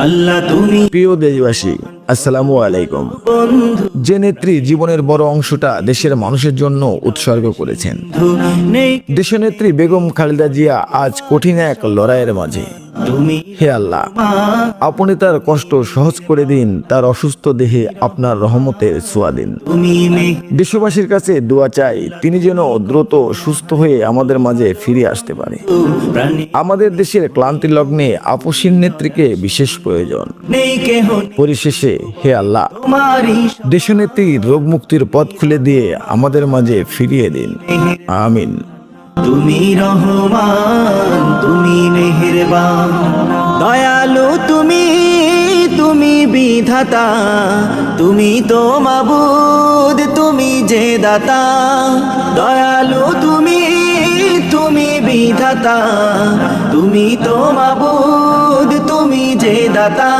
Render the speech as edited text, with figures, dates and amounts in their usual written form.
আল্লাহ তুমি প্রিয় দেশবাসী, আসসালামু আলাইকুম। বন্ধু যে নেত্রী জীবনের বড় অংশটা দেশের মানুষের জন্য উৎসর্গ করেছেন, নেই দেশনেত্রী বেগম খালেদা জিয়া আজ কঠিন এক লড়াইয়ের মাঝে। তুমি হে আল্লাহ, আপনি তার কষ্ট সহজ করে দিন, তার অসুস্থ দেহে আপনার রহমতের ছোঁয়া দিন। তুমি দেশবাসীর কাছে দোয়া চাই, তিনি যেন দ্রুত সুস্থ হয়ে আমাদের মাঝে ফিরে আসতে পারে। প্রাণী আমাদের দেশের ক্লান্তি লগ্নে আপসীন নেত্রীকে বিশেষ প্রয়োজন। নেই কেহ পরিশেষে হে আল্লাহ, তোমারই দেশনেত্রীর রোগ মুক্তির পথ খুলে দিয়ে আমাদের মাঝে ফিরিয়ে দিন, আমিন। তুমি রহমান, তুমি মেহেরবান, দয়ালু তুমি, তুমি বিধাতা, তুমি তো মাবুদ, তুমি যে দাতা। দয়ালু তুমি, তুমি বিধাতা, তুমি তো মাবুদ, তুমি যে দাতা।